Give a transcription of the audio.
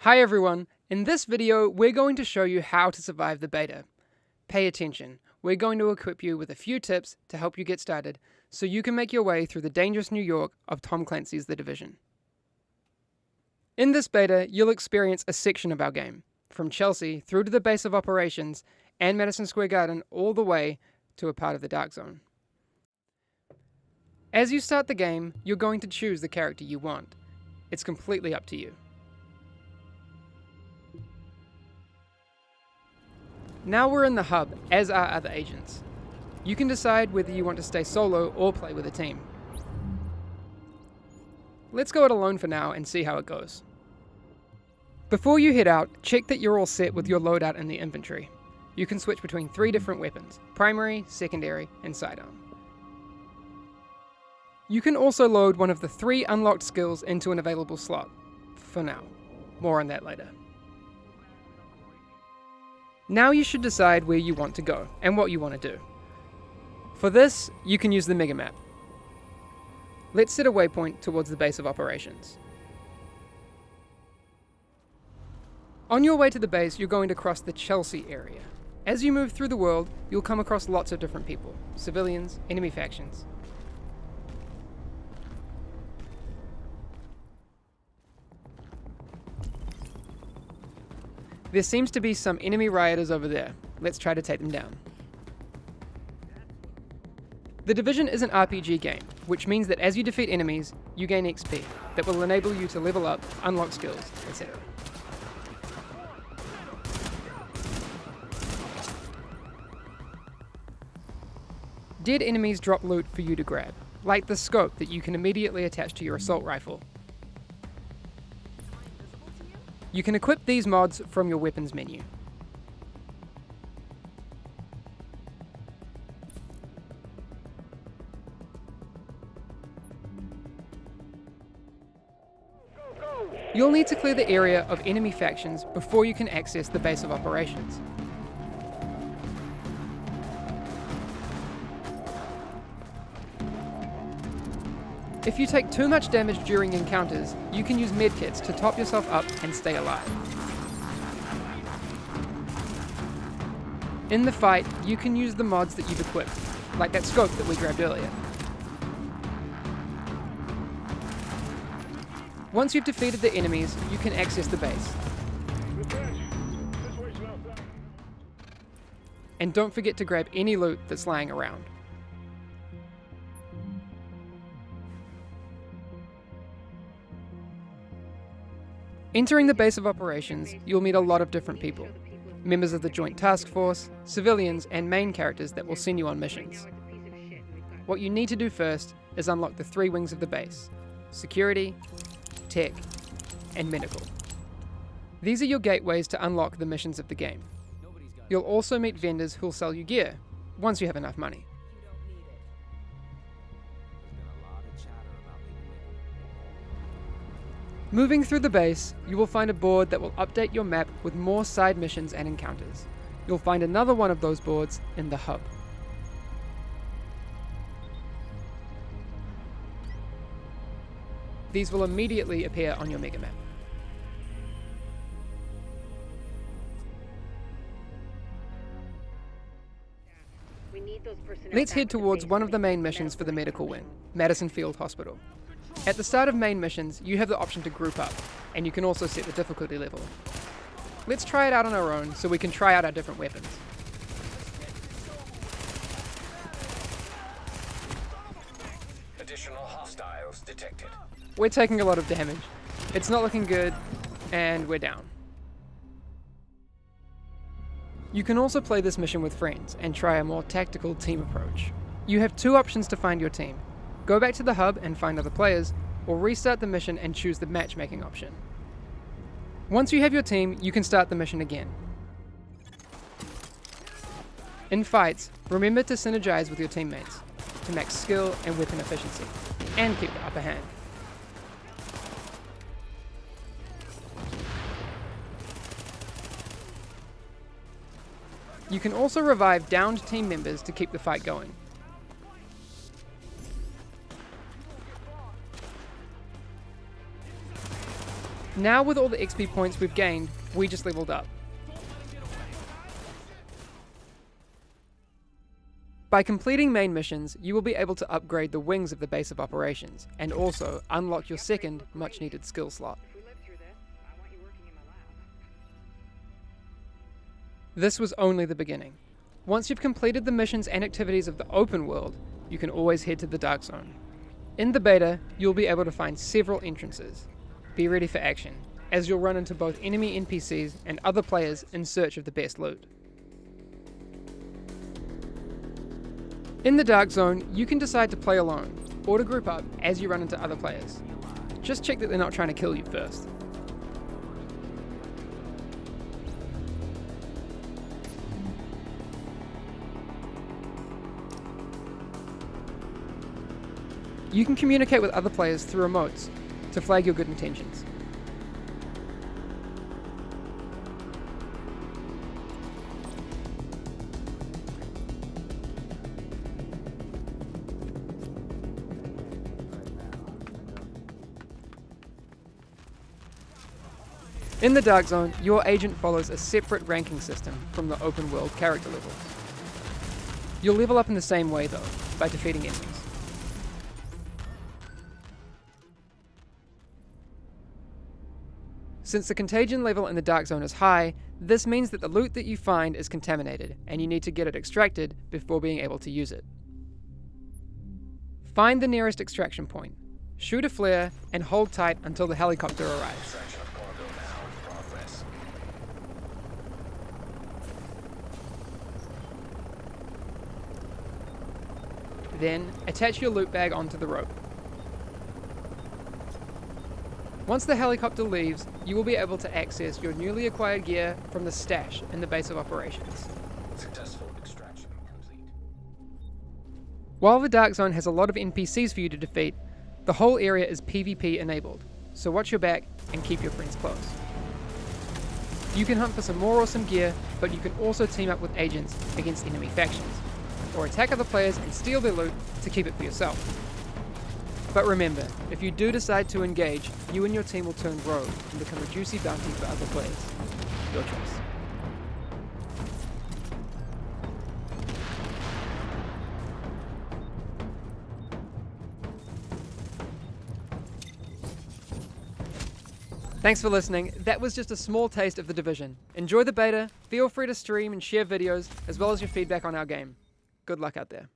Hi everyone, in this video we're going to show you how to survive the beta. Pay attention, we're going to equip you with a few tips to help you get started so you can make your way through the dangerous New York of Tom Clancy's The Division. In this beta, you'll experience a section of our game, from Chelsea through to the base of operations and Madison Square Garden all the way to a part of the Dark Zone. As you start the game, you're going to choose the character you want. It's completely up to you. Now we're in the hub, as are other agents. You can decide whether you want to stay solo or play with a team. Let's go it alone for now and see how it goes. Before you head out, check that you're all set with your loadout in the inventory. You can switch between 3 different weapons: primary, secondary, and sidearm. You can also load one of the 3 unlocked skills into an available slot, for now. More on that later. Now you should decide where you want to go and what you want to do. For this, you can use the mega map. Let's set a waypoint towards the base of operations. On your way to the base, you're going to cross the Chelsea area. As you move through the world, you'll come across lots of different people: civilians, enemy factions. There seems to be some enemy rioters over there. Let's try to take them down. The Division is an RPG game, which means that as you defeat enemies, you gain XP that will enable you to level up, unlock skills, etc. Dead enemies drop loot for you to grab, like the scope that you can immediately attach to your assault rifle. You can equip these mods from your weapons menu. You'll need to clear the area of enemy factions before you can access the base of operations. If you take too much damage during encounters, you can use medkits to top yourself up and stay alive. In the fight, you can use the mods that you've equipped, like that scope that we grabbed earlier. Once you've defeated the enemies, you can access the base. And don't forget to grab any loot that's lying around. Entering the base of operations, you'll meet a lot of different people. Members of the Joint Task Force, civilians, and main characters that will send you on missions. What you need to do first is unlock the 3 wings of the base: security, tech, and medical. These are your gateways to unlock the missions of the game. You'll also meet vendors who'll sell you gear, once you have enough money. Moving through the base, you will find a board that will update your map with more side missions and encounters. You'll find another one of those boards in the hub. These will immediately appear on your mega map. Let's head towards one of the main missions for the medical wing, Madison Field Hospital. At the start of main missions, you have the option to group up, and you can also set the difficulty level. Let's try it out on our own so we can try out our different weapons. Additional hostiles detected. We're taking a lot of damage. It's not looking good, and we're down. You can also play this mission with friends and try a more tactical team approach. You have 2 options to find your team. Go back to the hub and find other players, or restart the mission and choose the matchmaking option. Once you have your team, you can start the mission again. In fights, remember to synergize with your teammates to max skill and weapon efficiency, and keep the upper hand. You can also revive downed team members to keep the fight going. Now with all the XP points we've gained, we just leveled up. By completing main missions, you will be able to upgrade the wings of the base of operations, and also unlock your second, much needed skill slot. This was only the beginning. Once you've completed the missions and activities of the open world, you can always head to the Dark Zone. In the beta, you'll be able to find several entrances. Be ready for action, as you'll run into both enemy NPCs and other players in search of the best loot. In the Dark Zone, you can decide to play alone, or to group up as you run into other players. Just check that they're not trying to kill you first. You can communicate with other players through emotes to flag your good intentions. In the Dark Zone, your agent follows a separate ranking system from the open world character levels. You'll level up in the same way though, by defeating enemies. Since the contagion level in the Dark Zone is high, this means that the loot that you find is contaminated, and you need to get it extracted before being able to use it. Find the nearest extraction point, shoot a flare, and hold tight until the helicopter arrives. Then, attach your loot bag onto the rope. Once the helicopter leaves, you will be able to access your newly acquired gear from the stash in the base of operations. Successful extraction complete. While the Dark Zone has a lot of NPCs for you to defeat, the whole area is PvP enabled, so watch your back and keep your friends close. You can hunt for some more awesome gear, but you can also team up with agents against enemy factions, or attack other players and steal their loot to keep it for yourself. But remember, if you do decide to engage, you and your team will turn rogue and become a juicy bounty for other players. Your choice. Thanks for listening. That was just a small taste of The Division. Enjoy the beta, feel free to stream and share videos, as well as your feedback on our game. Good luck out there.